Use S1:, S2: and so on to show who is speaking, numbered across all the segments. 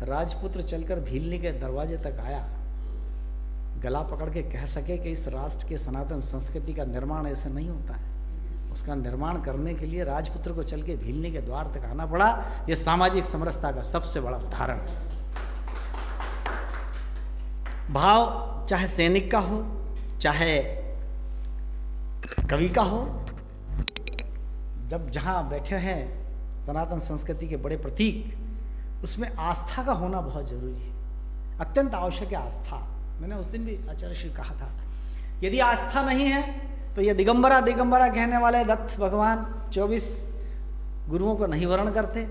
S1: राजपुत्र चलकर भीलनी के दरवाजे तक आया, गला पकड़ के कह सके कि इस राष्ट्र के सनातन संस्कृति का निर्माण ऐसे नहीं होता है, उसका निर्माण करने के लिए राजपुत्र को चल के भीलनी के द्वार तक आना पड़ा। यह सामाजिक समरसता का सबसे बड़ा उदाहरण है। भाव चाहे सैनिक का हो, चाहे कवि का हो, जब जहाँ बैठे हैं सनातन संस्कृति के बड़े प्रतीक, उसमें आस्था का होना बहुत जरूरी है, अत्यंत आवश्यक है आस्था। मैंने उस दिन भी आचार्य श्री कहा था, यदि आस्था नहीं है तो ये दिगंबरा दिगंबरा कहने वाले दत्त भगवान 24 गुरुओं को नहीं वर्ण करते।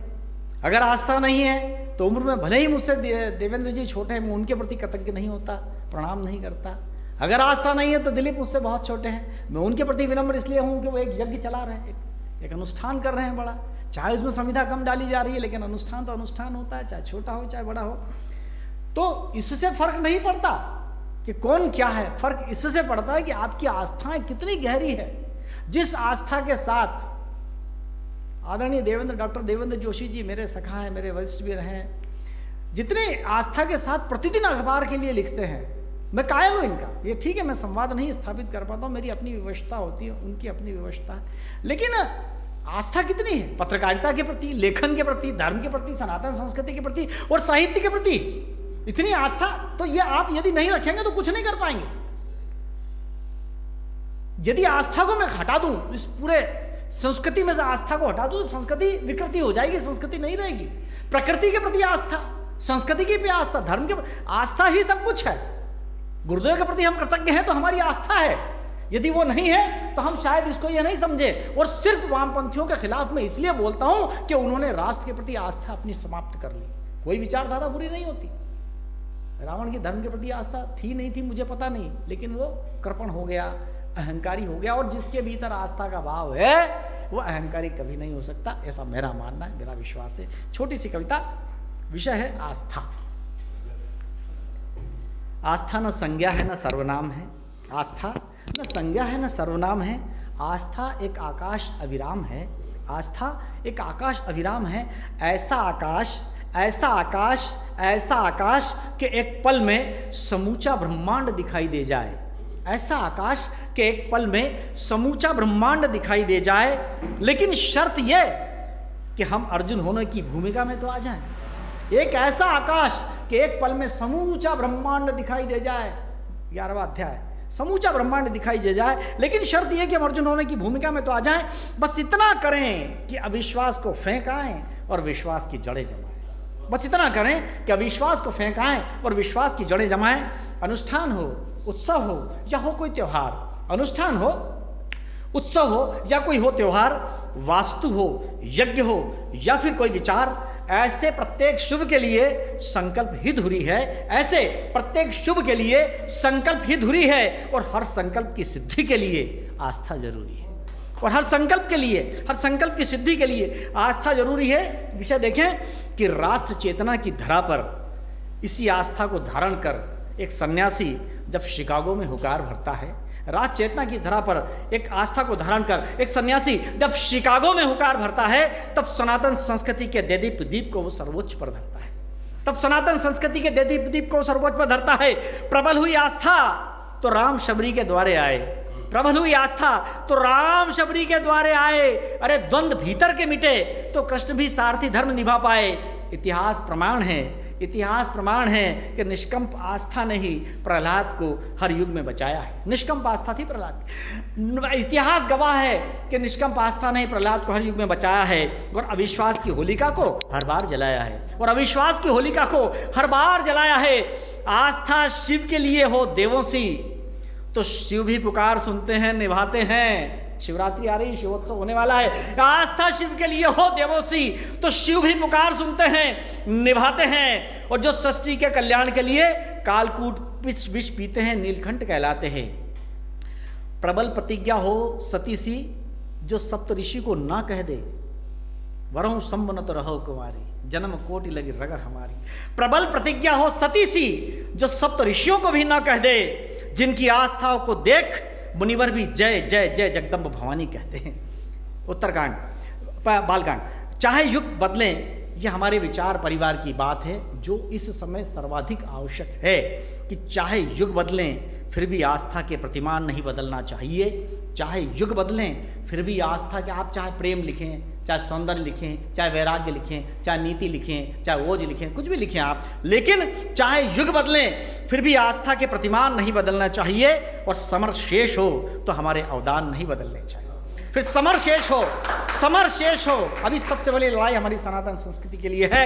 S1: अगर आस्था नहीं है तो उम्र में भले ही मुझसे देवेंद्र जी छोटे हैं, मैं उनके प्रति कृतज्ञ नहीं होता, प्रणाम नहीं करता। अगर आस्था नहीं है तो दिलीप मुझसे बहुत छोटे हैं, मैं उनके प्रति विनम्र इसलिए हूँ कि वो एक यज्ञ चला रहे हैं, एक अनुष्ठान कर रहे हैं बड़ा, चाहे उसमें संविधा कम डाली जा रही है, लेकिन अनुष्ठान तो अनुष्ठान होता है, चाहे छोटा हो चाहे बड़ा हो। तो इससे फर्क नहीं पड़ता कि कौन क्या है, फर्क इससे पड़ता है कि आपकी आस्थाएं कितनी गहरी है। जिस आस्था के साथ आदरणीय डॉक्टर देवेंद्र जोशी जी मेरे सखा हैं, मेरे वरिष्ठ भी रहे, जितने आस्था के साथ प्रतिदिन अखबार के लिए लिखते हैं, मैं कायल हूं इनका। ये ठीक है, मैं संवाद नहीं स्थापित कर पाता हूं, मेरी अपनी व्यवस्था होती है, उनकी अपनी व्यवस्था है, लेकिन आस्था कितनी है पत्रकारिता के प्रति, लेखन के प्रति, धर्म के प्रति, सनातन संस्कृति के प्रति और साहित्य के प्रति। इतनी आस्था तो ये आप यदि नहीं रखेंगे तो कुछ नहीं कर पाएंगे। यदि आस्था को मैं हटा दूं, इस पूरे संस्कृति में से आस्था को हटा दूं, तो संस्कृति विकृति हो जाएगी, संस्कृति नहीं रहेगी। प्रकृति के प्रति आस्था, संस्कृति के प्रति आस्था, धर्म के आस्था ही सब कुछ है। गुरुदेव के प्रति हम कृतज्ञ हैं तो हमारी आस्था है, यदि वो नहीं है तो हम शायद इसको ये नहीं समझे। और सिर्फ वामपंथियों के खिलाफ मैं इसलिए बोलता हूं कि उन्होंने राष्ट्र के प्रति आस्था अपनी समाप्त कर ली। कोई विचारधारा बुरी नहीं होती, रावण की धर्म के प्रति आस्था थी नहीं थी मुझे पता नहीं, लेकिन वो कृपण हो गया, अहंकारी हो गया, और जिसके भीतर आस्था का भाव है वो अहंकारी कभी नहीं हो सकता, ऐसा मेरा मानना है, मेरा विश्वास है। छोटी सी कविता, विषय है आस्था। आस्था न संज्ञा है न सर्वनाम है, आस्था न संज्ञा है न सर्वनाम है, आस्था एक आकाश अविराम है, आस्था एक आकाश अविराम है। ऐसा आकाश, ऐसा आकाश, ऐसा आकाश कि एक पल में समूचा ब्रह्मांड दिखाई दे जाए, ऐसा आकाश कि एक पल में समूचा ब्रह्मांड दिखाई दे जाए। लेकिन शर्त यह कि हम अर्जुन होने की भूमिका में तो आ जाएं। एक ऐसा आकाश कि एक पल में समूचा ब्रह्मांड दिखाई दे जाए, 11वां अध्याय, समूचा ब्रह्मांड दिखाई दे जाए। लेकिन शर्त यह कि हम अर्जुन होने की भूमिका में तो आ जाएं। बस इतना करें कि अविश्वास को फेंकाएं और विश्वास की जड़ें जमाएं। बस इतना करें कि अविश्वास को फेंकाएं और विश्वास की जड़ें जमाएं। अनुष्ठान हो, उत्सव हो या हो कोई त्योहार, अनुष्ठान हो, उत्सव हो या कोई हो त्योहार, वास्तु हो, यज्ञ हो या फिर कोई विचार, ऐसे प्रत्येक शुभ के लिए संकल्प ही धुरी है, ऐसे प्रत्येक शुभ के लिए संकल्प ही धुरी है। और हर संकल्प की सिद्धि के लिए आस्था जरूरी है, और हर संकल्प के लिए, हर संकल्प की सिद्धि के लिए आस्था जरूरी है। विषय देखें कि राष्ट्र चेतना की धरा पर इसी आस्था को धारण कर एक सन्यासी जब शिकागो में हुकार भरता है, राष्ट्र चेतना की धरा पर एक आस्था को धारण कर एक सन्यासी जब शिकागो में हुकार भरता है, तब सनातन संस्कृति के देदीप दीप को वो सर्वोच्च पर धरता है, तब सनातन संस्कृति के देदीप दीप को सर्वोच्च पर धरता है। प्रबल हुई आस्था तो राम शबरी के द्वारे आए, प्रबल हुई आस्था तो राम शबरी के द्वारे आए। अरे द्वंद्व भीतर के मिटे तो कृष्ण भी सारथी धर्म निभा पाए। इतिहास प्रमाण है, इतिहास प्रमाण है कि निष्कंप आस्था ने ही प्रहलाद को हर युग में बचाया है। निष्कंप आस्था थी प्रहलाद, इतिहास गवाह है कि निष्कंप आस्था ने ही प्रहलाद को हर युग में बचाया है। और अविश्वास की होलिका को हर बार जलाया है, और अविश्वास की होलिका को हर बार जलाया है। आस्था शिव के लिए हो देवों सी तो शिव भी पुकार सुनते हैं, निभाते हैं। शिवरात्रि आ रही, शिवोत्सव होने वाला है। आस्था शिव के लिए हो देवोसी तो शिव भी पुकार सुनते हैं, निभाते हैं। और जो षष्ठी के कल्याण के लिए कालकूट विष पीते हैं, नीलकंठ कहलाते हैं। प्रबल प्रतिज्ञा हो सती सी जो सप्त ऋषि को ना कह दे, वरों संबनत रहो कुमारी, जन्म कोटि लगी रगर हमारी। प्रबल प्रतिज्ञा हो सती सी जो सप्त ऋषियों को भी ना कह दे, जिनकी आस्थाओं को देख मुनिवर भी जय जय जय जगदम्ब भवानी कहते हैं। उत्तरकांड, बालकांड। चाहे युग बदलें ये हमारे विचार परिवार की बात है जो इस समय सर्वाधिक आवश्यक है कि चाहे युग बदलें फिर भी आस्था के प्रतिमान नहीं बदलना चाहिए। चाहे युग बदलें फिर भी आस्था के, आप चाहे प्रेम लिखें, चाहे सौंदर्य लिखें, चाहे वैराग्य लिखें, चाहे नीति लिखें, चाहे ओज लिखें, कुछ भी लिखें आप, लेकिन चाहे युग बदलें फिर भी आस्था के प्रतिमान नहीं बदलना चाहिए। और समर शेष हो तो हमारे अवदान नहीं बदलने चाहिए। फिर समर शेष हो, अभी सबसे बड़ी लड़ाई हमारी सनातन संस्कृति के लिए है।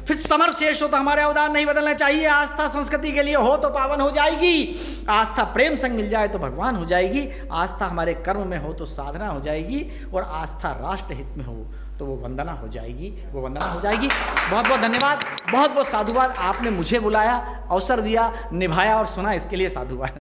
S1: फिर समर शेष हो तो हमारे अवदान नहीं बदलना चाहिए। आस्था संस्कृति के लिए हो तो पावन हो जाएगी, आस्था प्रेम संग मिल जाए तो भगवान हो जाएगी, आस्था हमारे कर्म में हो तो साधना हो जाएगी, और आस्था राष्ट्र हित में हो तो वो वंदना हो जाएगी, बहुत बहुत धन्यवाद, बहुत बहुत साधुवाद। आपने मुझे बुलाया, अवसर दिया, निभाया और सुना, इसके लिए साधुवाद।